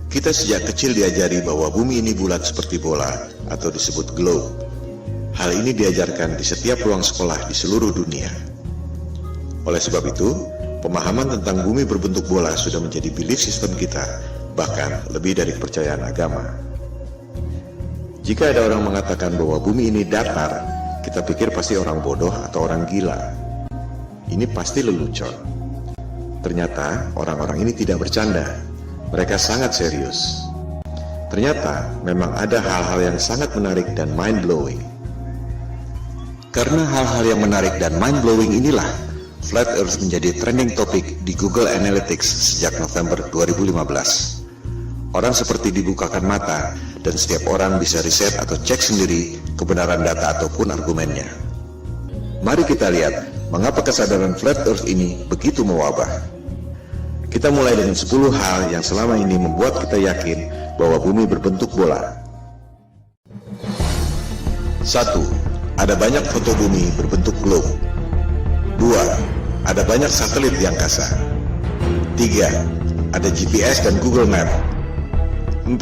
Kita sejak kecil diajari bahwa bumi ini bulat seperti bola atau disebut globe. Hal ini diajarkan di setiap ruang sekolah di seluruh dunia. Oleh sebab itu, pemahaman tentang bumi berbentuk bola sudah menjadi belief system kita, bahkan lebih dari kepercayaan agama. Jika ada orang mengatakan bahwa bumi ini datar, kita pikir pasti orang bodoh atau orang gila. Ini pasti lelucon. Ternyata orang-orang ini tidak bercanda. Mereka sangat serius. Ternyata memang ada hal-hal yang sangat menarik dan mind-blowing. Karena hal-hal yang menarik dan mind-blowing inilah, Flat Earth menjadi trending topik di Google Analytics sejak November 2015. Orang seperti dibukakan mata dan setiap orang bisa riset atau cek sendiri kebenaran data ataupun argumennya. Mari kita lihat mengapa kesadaran Flat Earth ini begitu mewabah. Kita mulai dengan 10 hal yang selama ini membuat kita yakin bahwa bumi berbentuk bola. 1. Ada banyak foto bumi berbentuk globe. 2. Ada banyak satelit di angkasa. 3. Ada GPS dan Google Map. 4.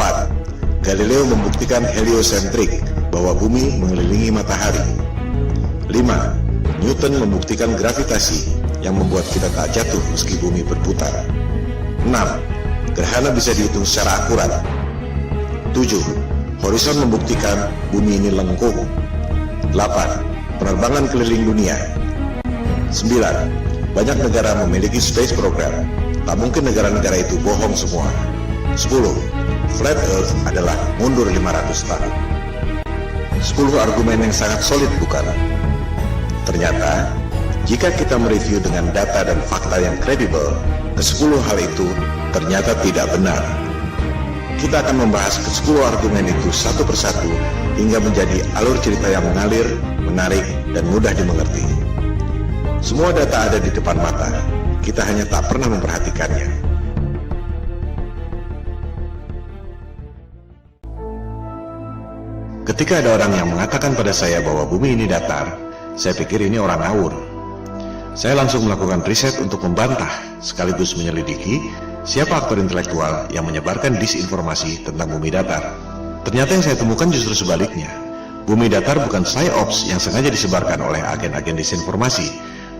Galileo membuktikan heliosentrik, bahwa bumi mengelilingi matahari. 5. Newton membuktikan gravitasi, yang membuat kita tak jatuh meski bumi berputar. 6. Gerhana bisa dihitung secara akurat. 7. Horizon membuktikan bumi ini lengkung. 8. Penerbangan keliling dunia. 9. Banyak negara memiliki space program. Tak mungkin negara-negara itu bohong semua. 10. Flat Earth adalah mundur 500 tahun. 10 argumen yang sangat solid, bukan? Ternyata, jika kita mereview dengan data dan fakta yang kredibel, ke-10 hal itu ternyata tidak benar. Kita akan membahas ke-10 argumen itu satu persatu hingga menjadi alur cerita yang mengalir, menarik, dan mudah dimengerti. Semua data ada di depan mata, kita hanya tak pernah memperhatikannya. Ketika ada orang yang mengatakan pada saya bahwa bumi ini datar, saya pikir ini orang ngawur. Saya langsung melakukan riset untuk membantah sekaligus menyelidiki siapa aktor intelektual yang menyebarkan disinformasi tentang bumi datar. Ternyata yang saya temukan justru sebaliknya. Bumi datar bukan psyops yang sengaja disebarkan oleh agen-agen disinformasi,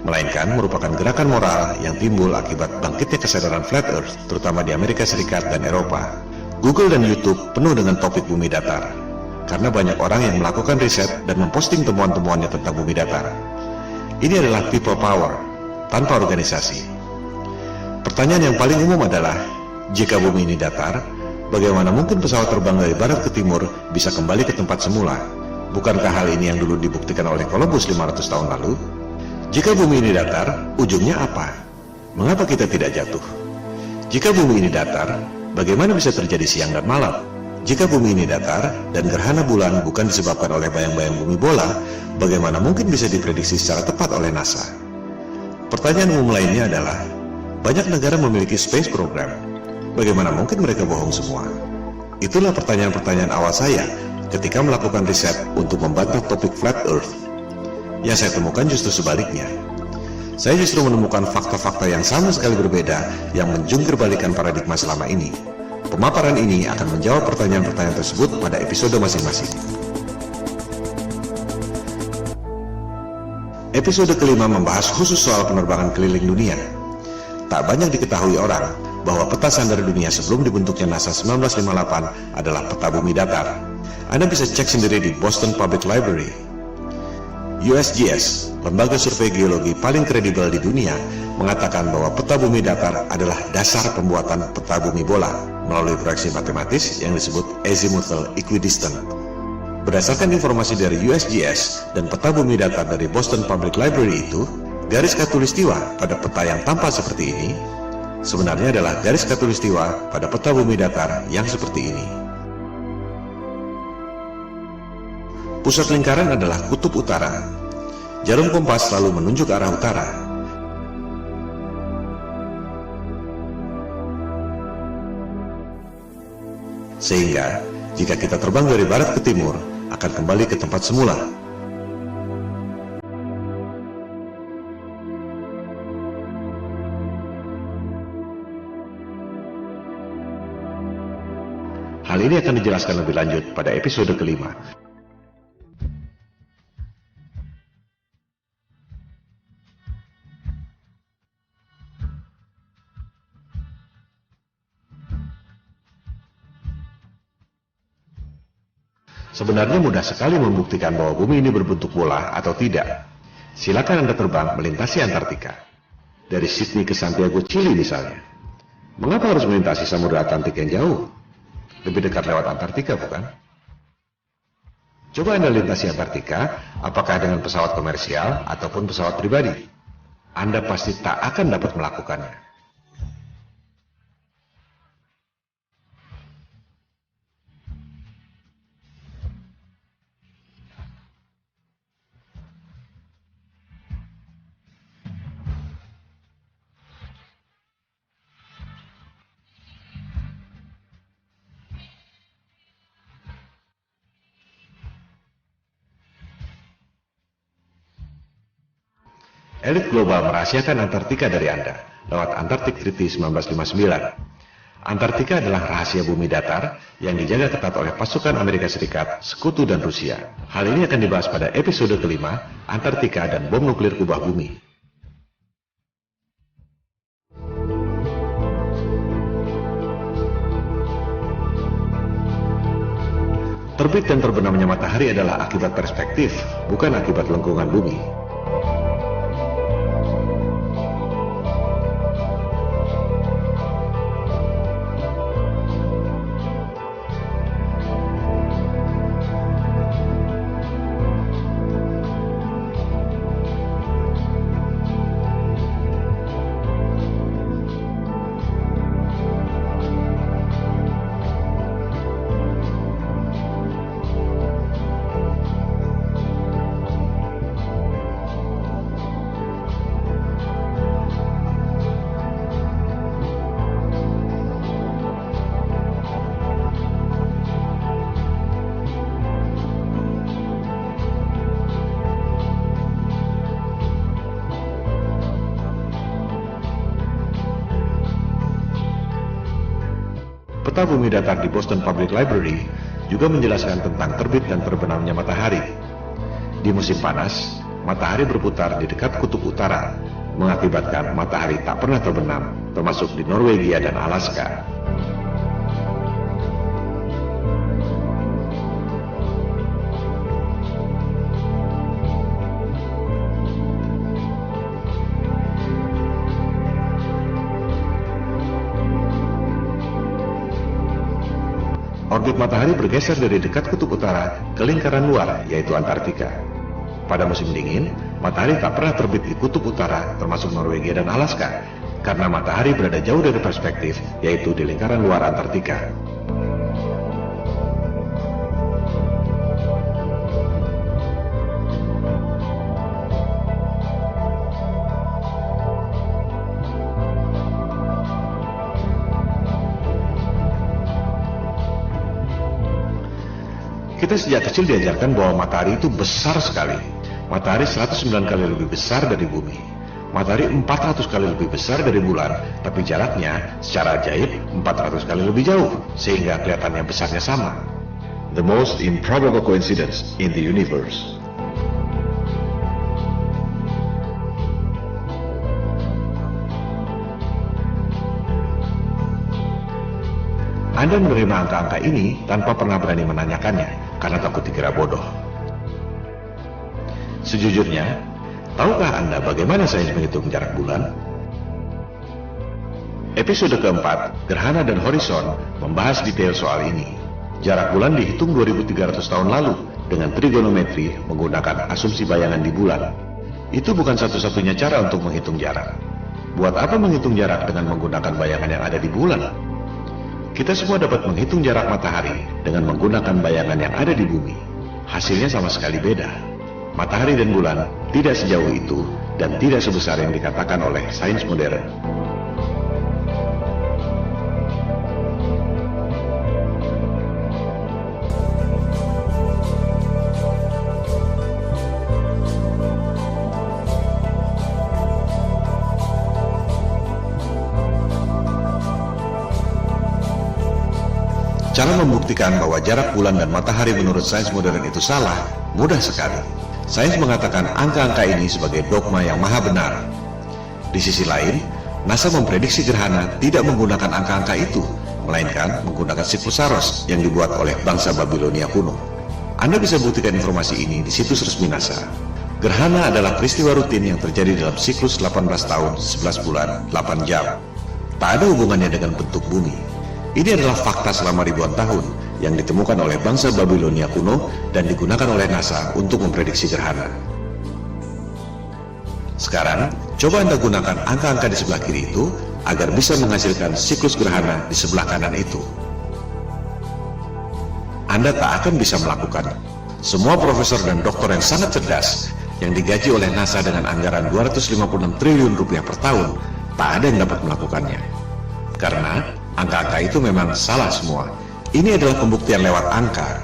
melainkan merupakan gerakan moral yang timbul akibat bangkitnya kesadaran Flat Earth, terutama di Amerika Serikat dan Eropa. Google dan YouTube penuh dengan topik bumi datar, karena banyak orang yang melakukan riset dan memposting temuan-temuannya tentang bumi datar. Ini adalah people power, tanpa organisasi. Pertanyaan yang paling umum adalah, jika bumi ini datar, bagaimana mungkin pesawat terbang dari barat ke timur bisa kembali ke tempat semula? Bukankah hal ini yang dulu dibuktikan oleh Columbus 500 tahun lalu? Jika bumi ini datar, ujungnya apa? Mengapa kita tidak jatuh? Jika bumi ini datar, bagaimana bisa terjadi siang dan malam? Jika bumi ini datar dan gerhana bulan bukan disebabkan oleh bayang-bayang bumi bola, bagaimana mungkin bisa diprediksi secara tepat oleh NASA? Pertanyaan umum lainnya adalah, banyak negara memiliki space program. Bagaimana mungkin mereka bohong semua? Itulah pertanyaan-pertanyaan awal saya ketika melakukan riset untuk membantah topik Flat Earth. Yang saya temukan justru sebaliknya. Saya justru menemukan fakta-fakta yang sama sekali berbeda yang menjungkir-balikan paradigma selama ini. Pemaparan ini akan menjawab pertanyaan-pertanyaan tersebut pada episode masing-masing. Episode kelima membahas khusus soal penerbangan keliling dunia. Tak banyak diketahui orang bahwa peta sandar dunia sebelum dibentuknya NASA 1958 adalah peta bumi datar. Anda bisa cek sendiri di Boston Public Library. USGS, lembaga survei geologi paling kredibel di dunia, mengatakan bahwa peta bumi datar adalah dasar pembuatan peta bumi bola melalui proyeksi matematis yang disebut azimuthal equidistant. Berdasarkan informasi dari USGS dan peta bumi datar dari Boston Public Library itu, garis khatulistiwa pada peta yang tampak seperti ini sebenarnya adalah garis khatulistiwa pada peta bumi datar yang seperti ini. Pusat lingkaran adalah kutub utara. Jarum kompas selalu menunjuk arah utara. Sehingga, jika kita terbang dari barat ke timur, akan kembali ke tempat semula. ini akan dijelaskan lebih lanjut pada episode kelima. Sebenarnya mudah sekali membuktikan bahwa bumi ini berbentuk bola atau tidak. Silakan Anda terbang melintasi Antartika. Dari Sydney ke Santiago, Chili misalnya. Mengapa harus melintasi Samudra Atlantik yang jauh? Lebih dekat lewat Antartika, bukan? Coba Anda lintasi Antartika, apakah dengan pesawat komersial ataupun pesawat pribadi. Anda pasti tak akan dapat melakukannya. Elit global merahasiakan Antartika dari Anda lewat Antarctic Treaty 1959. Antartika adalah rahasia bumi datar yang dijaga ketat oleh pasukan Amerika Serikat, Sekutu, dan Rusia. Hal ini akan dibahas pada episode kelima, Antartika dan bom nuklir kubah bumi. Terbit dan terbenamnya matahari adalah akibat perspektif, bukan akibat lengkungan bumi. Peta bumi datar di Boston Public Library juga menjelaskan tentang terbit dan terbenamnya matahari. Di musim panas, matahari berputar di dekat kutub utara, mengakibatkan matahari tak pernah terbenam, termasuk di Norwegia dan Alaska. Orbit matahari bergeser dari dekat kutub utara ke lingkaran luar, yaitu Antartika. Pada musim dingin, matahari tak pernah terbit di kutub utara, termasuk Norwegia dan Alaska, karena matahari berada jauh dari perspektif, yaitu di lingkaran luar Antartika. Kita sejak kecil diajarkan bahwa matahari itu besar sekali. Matahari 109 kali lebih besar dari bumi. Matahari 400 kali lebih besar dari bulan, tapi jaraknya secara ajaib 400 kali lebih jauh, sehingga kelihatannya besarnya sama. The most improbable coincidence in the universe. Anda menerima angka-angka ini tanpa pernah berani menanyakannya, karena takut dikira bodoh. Sejujurnya, tahukah Anda bagaimana sains menghitung jarak bulan? Episode keempat, Gerhana dan Horizon, membahas detail soal ini. Jarak bulan dihitung 2300 tahun lalu dengan trigonometri menggunakan asumsi bayangan di bulan. Itu bukan satu-satunya cara untuk menghitung jarak. Buat apa menghitung jarak dengan menggunakan bayangan yang ada di bulan? Kita semua dapat menghitung jarak matahari dengan menggunakan bayangan yang ada di bumi. Hasilnya sama sekali beda. Matahari dan bulan tidak sejauh itu dan tidak sebesar yang dikatakan oleh sains modern. Cara membuktikan bahwa jarak bulan dan matahari menurut sains modern itu salah, mudah sekali. Sains mengatakan angka-angka ini sebagai dogma yang maha benar. Di sisi lain, NASA memprediksi gerhana tidak menggunakan angka-angka itu, melainkan menggunakan siklus Saros yang dibuat oleh bangsa Babilonia kuno. Anda bisa buktikan informasi ini di situs resmi NASA. Gerhana adalah peristiwa rutin yang terjadi dalam siklus 18 tahun, 11 bulan, 8 jam. Tak ada hubungannya dengan bentuk bumi. Ini adalah fakta selama ribuan tahun yang ditemukan oleh bangsa Babilonia kuno dan digunakan oleh NASA untuk memprediksi gerhana. Sekarang, coba Anda gunakan angka-angka di sebelah kiri itu agar bisa menghasilkan siklus gerhana di sebelah kanan itu. Anda tak akan bisa melakukan. Semua profesor dan doktor yang sangat cerdas yang digaji oleh NASA dengan anggaran 256 triliun rupiah per tahun, tak ada yang dapat melakukannya. Karena angka-angka itu memang salah semua. Ini adalah pembuktian lewat angka.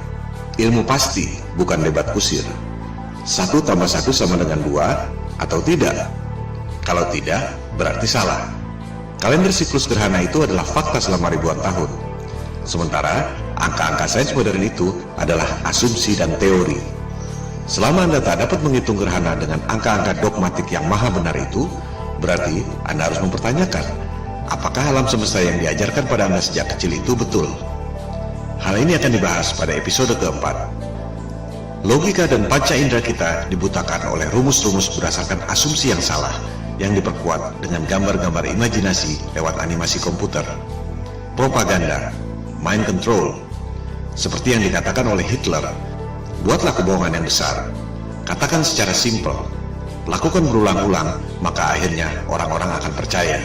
Ilmu pasti, bukan debat kusir. 1 tambah 1 sama dengan 2, atau tidak? Kalau tidak, berarti salah. Kalender siklus gerhana itu adalah fakta selama ribuan tahun. Sementara, angka-angka sains modern itu adalah asumsi dan teori. Selama Anda tak dapat menghitung gerhana dengan angka-angka dogmatik yang maha benar itu, berarti Anda harus mempertanyakan, apakah alam semesta yang diajarkan pada Anda sejak kecil itu betul? Hal ini akan dibahas pada episode keempat. Logika dan panca indera kita dibutakan oleh rumus-rumus berdasarkan asumsi yang salah, yang diperkuat dengan gambar-gambar imajinasi lewat animasi komputer. Propaganda, mind control. Seperti yang dikatakan oleh Hitler, buatlah kebohongan yang besar. Katakan secara simpel, lakukan berulang-ulang, maka akhirnya orang-orang akan percaya.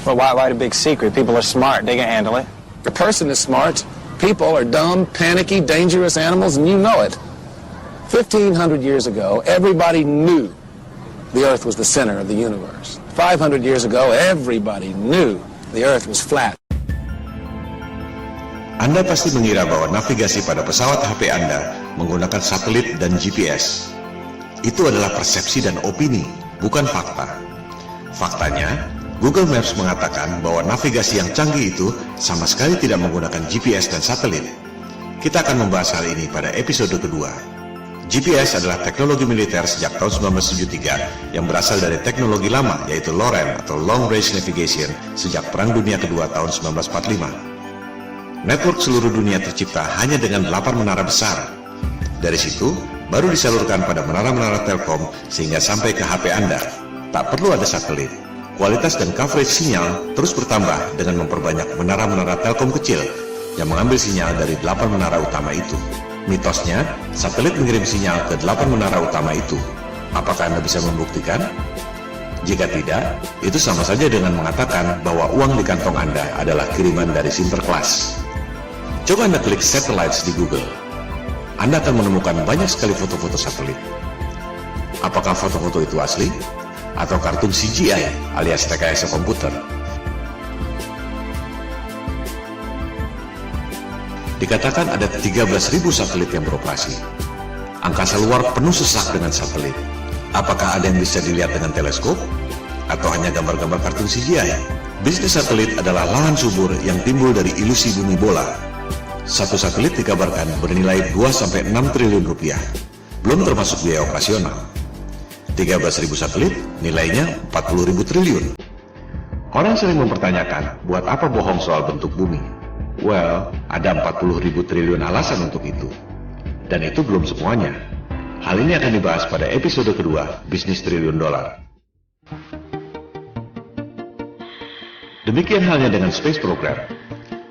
Well, why the big secret? People are smart. They can handle it. A person is smart. People are dumb, panicky, dangerous animals, and you know it. 1,500 years ago, everybody knew the Earth was the center of the universe. 500 years ago, everybody knew the Earth was flat. Anda pasti mengira bahwa navigasi pada pesawat HP Anda menggunakan satelit dan GPS. Itu adalah persepsi dan opini, bukan fakta. Faktanya, Google Maps mengatakan bahwa navigasi yang canggih itu sama sekali tidak menggunakan GPS dan satelit. Kita akan membahas hal ini pada episode kedua. GPS adalah teknologi militer sejak tahun 1973 yang berasal dari teknologi lama, yaitu LORAN atau Long Range Navigation sejak Perang Dunia Kedua tahun 1945. Network seluruh dunia tercipta hanya dengan 8 menara besar. Dari situ, baru disalurkan pada menara-menara Telkom sehingga sampai ke HP Anda. Tak perlu ada satelit. Kualitas dan coverage sinyal terus bertambah dengan memperbanyak menara-menara Telkom kecil yang mengambil sinyal dari 8 menara utama itu. Mitosnya, satelit mengirim sinyal ke 8 menara utama itu. Apakah Anda bisa membuktikan? Jika tidak, itu sama saja dengan mengatakan bahwa uang di kantong Anda adalah kiriman dari Sinterklas. Coba Anda klik satellites di Google. Anda akan menemukan banyak sekali foto-foto satelit. Apakah foto-foto itu asli? Atau kartun CGI alias rekayasa komputer? Dikatakan ada 13.000 satelit yang beroperasi. Angkasa luar penuh sesak dengan satelit. Apakah ada yang bisa dilihat dengan teleskop? Atau hanya gambar-gambar kartun CGI? Bisnis satelit adalah lahan subur yang timbul dari ilusi bumi bola. Satu satelit dikabarkan bernilai 2-6 triliun rupiah, belum termasuk biaya operasional. 13.000 satelit, nilainya 40.000 triliun. Orang sering mempertanyakan, buat apa bohong soal bentuk bumi? Well, ada 40.000 triliun alasan untuk itu. Dan itu belum semuanya. Hal ini akan dibahas pada episode kedua, Bisnis Triliun Dolar. Demikian halnya dengan Space Program.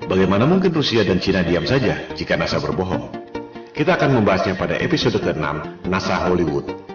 Bagaimana mungkin Rusia dan Cina diam saja jika NASA berbohong? Kita akan membahasnya pada episode ke-6, NASA Hollywood.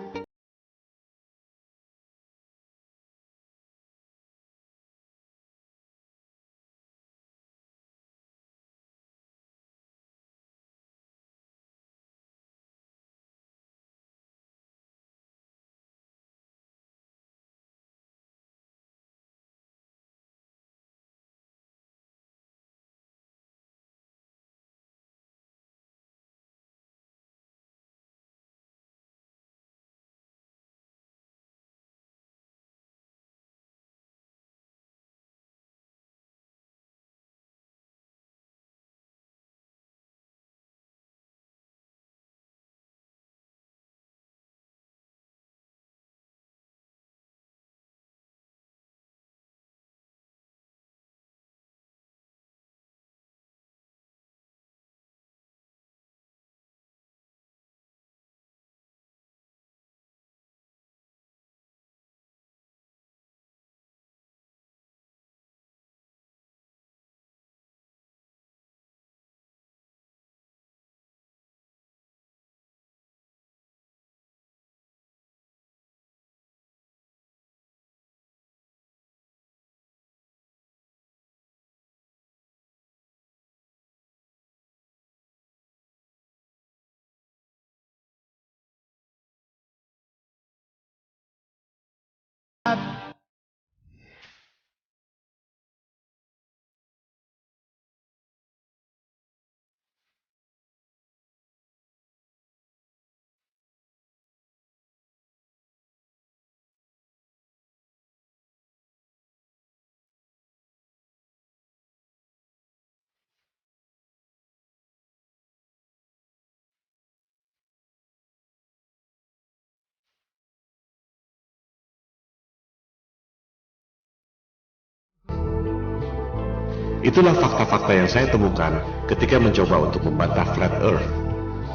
Itulah fakta-fakta yang saya temukan ketika mencoba untuk membantah Flat Earth.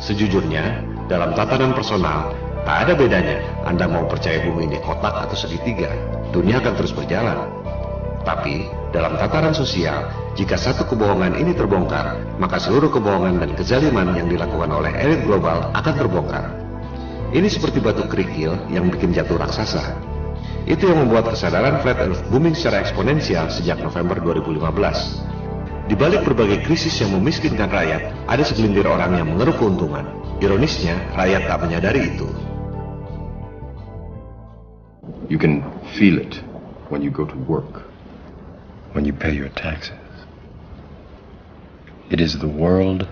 Sejujurnya, dalam tatanan personal, tak ada bedanya Anda mau percaya bumi ini kotak atau segitiga, dunia akan terus berjalan. Tapi, dalam tataran sosial, jika satu kebohongan ini terbongkar, maka seluruh kebohongan dan kezaliman yang dilakukan oleh elit global akan terbongkar. Ini seperti batu kerikil yang bikin jatuh raksasa. Itu yang membuat kesadaran Flat Earth booming secara eksponensial sejak November 2015. Di balik berbagai krisis yang memiskinkan rakyat, ada segelintir orang yang mengeruk keuntungan. Ironisnya, rakyat tak menyadari itu. You can feel it when you go to work, when you pay your taxes. It is the world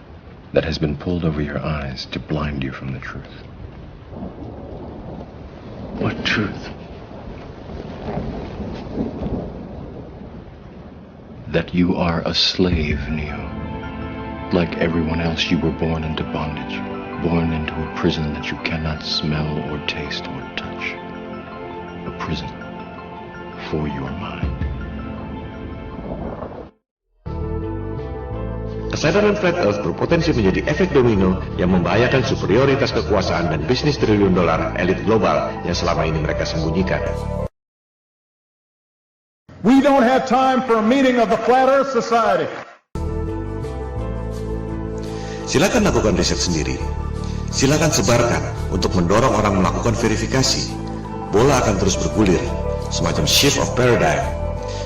that has been pulled over your eyes to blind you from the truth. What truth? That you are a slave, Neo. Like everyone else, you were born into bondage, born into a prison that you cannot smell or taste or touch. A prison for your mind. Kesadaran Flat Earth berpotensi menjadi efek domino yang membahayakan superioritas kekuasaan dan bisnis triliun dolar elit global yang selama ini mereka sembunyikan. We don't have time for a meeting of the Flat Earth Society. Silakan lakukan riset sendiri. Silakan sebarkan untuk mendorong orang melakukan verifikasi. Bola akan terus bergulir, semacam shift of paradigm,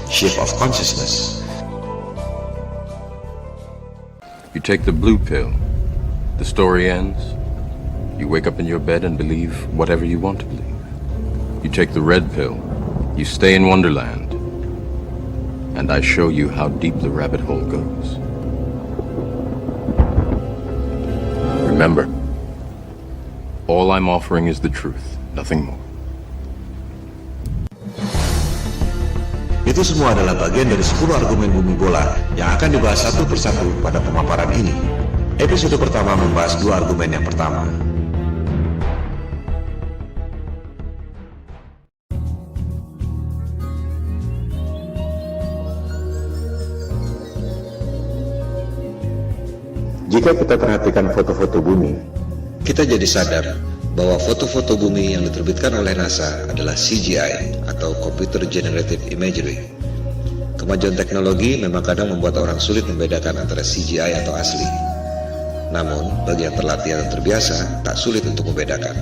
shift of consciousness. You take the blue pill, the story ends. You wake up in your bed and believe whatever you want to believe. You take the red pill, you stay in Wonderland, and I show you how deep the rabbit hole goes. Remember, all I'm offering is the truth, nothing more. Itu semua adalah bagian dari 10 argumen bumi bola yang akan dibahas satu persatu pada pemaparan ini. Episode pertama membahas 2 argumen yang pertama. Jika kita perhatikan foto-foto bumi, kita jadi sadar bahwa foto-foto bumi yang diterbitkan oleh NASA adalah CGI atau Computer Generated Imagery. Kemajuan teknologi memang kadang membuat orang sulit membedakan antara CGI atau asli. Namun, bagi yang terlatih atau terbiasa, tak sulit untuk membedakan.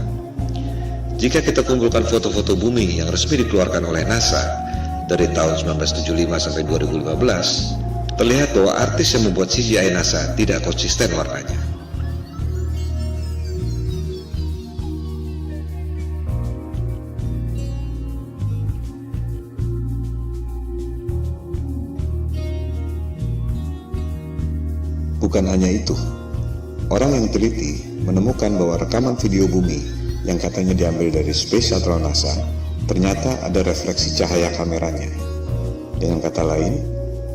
Jika kita kumpulkan foto-foto bumi yang resmi dikeluarkan oleh NASA dari tahun 1975 sampai 2015, terlihat bahwa artis yang membuat CGI NASA tidak konsisten warnanya. Bukan hanya itu, orang yang teliti menemukan bahwa rekaman video bumi yang katanya diambil dari Space Shuttle NASA ternyata ada refleksi cahaya kameranya. Dengan kata lain,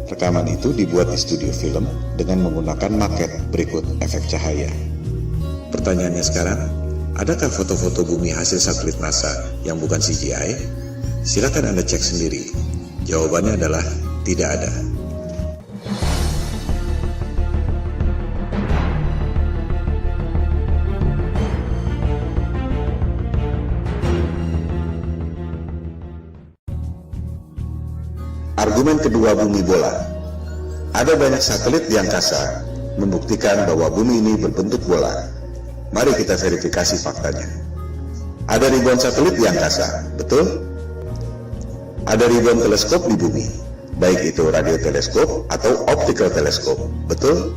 rekaman itu dibuat di studio film dengan menggunakan maket berikut efek cahaya. Pertanyaannya sekarang, adakah foto-foto bumi hasil satelit NASA yang bukan CGI? Silakan Anda cek sendiri. Jawabannya adalah tidak ada. Argumen kedua bumi bola. Ada banyak satelit di angkasa membuktikan bahwa bumi ini berbentuk bola. Mari kita verifikasi faktanya. Ada ribuan satelit di angkasa, betul? Ada ribuan teleskop di bumi, baik itu radioteleskop atau optical teleskop, betul?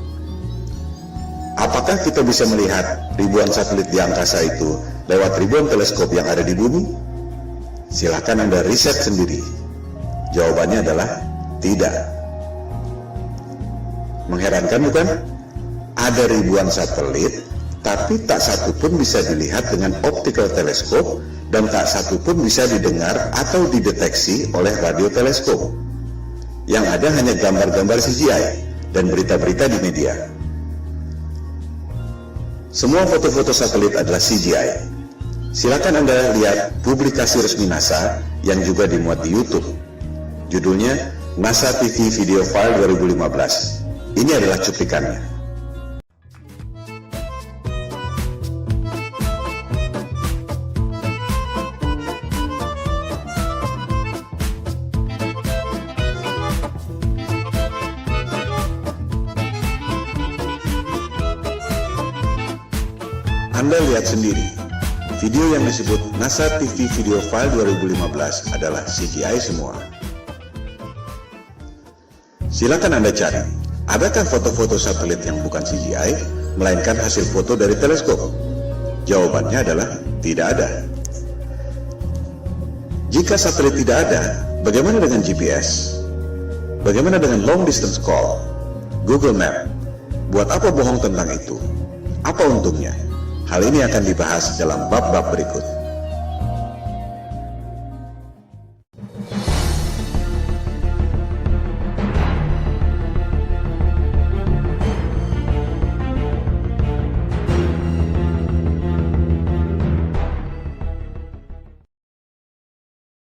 Apakah kita bisa melihat ribuan satelit di angkasa itu lewat ribuan teleskop yang ada di bumi? Silakan Anda riset sendiri. Jawabannya adalah tidak. Mengherankan bukan? Ada ribuan satelit, tapi tak satu pun bisa dilihat dengan optical teleskop dan tak satu pun bisa didengar atau dideteksi oleh radioteleskop. Yang ada hanya gambar-gambar CGI dan berita-berita di media. Semua foto-foto satelit adalah CGI. Silakan Anda lihat publikasi resmi NASA yang juga dimuat di YouTube. Judulnya NASA TV Video File 2015. Ini adalah cuplikannya. Anda lihat sendiri, video yang disebut NASA TV Video File 2015 adalah CGI semua. Silakan Anda cari, adakah foto-foto satelit yang bukan CGI, melainkan hasil foto dari teleskop? Jawabannya adalah tidak ada. Jika satelit tidak ada, bagaimana dengan GPS? Bagaimana dengan long distance call? Google Map? Buat apa bohong tentang itu? Apa untungnya? Hal ini akan dibahas dalam bab-bab berikut.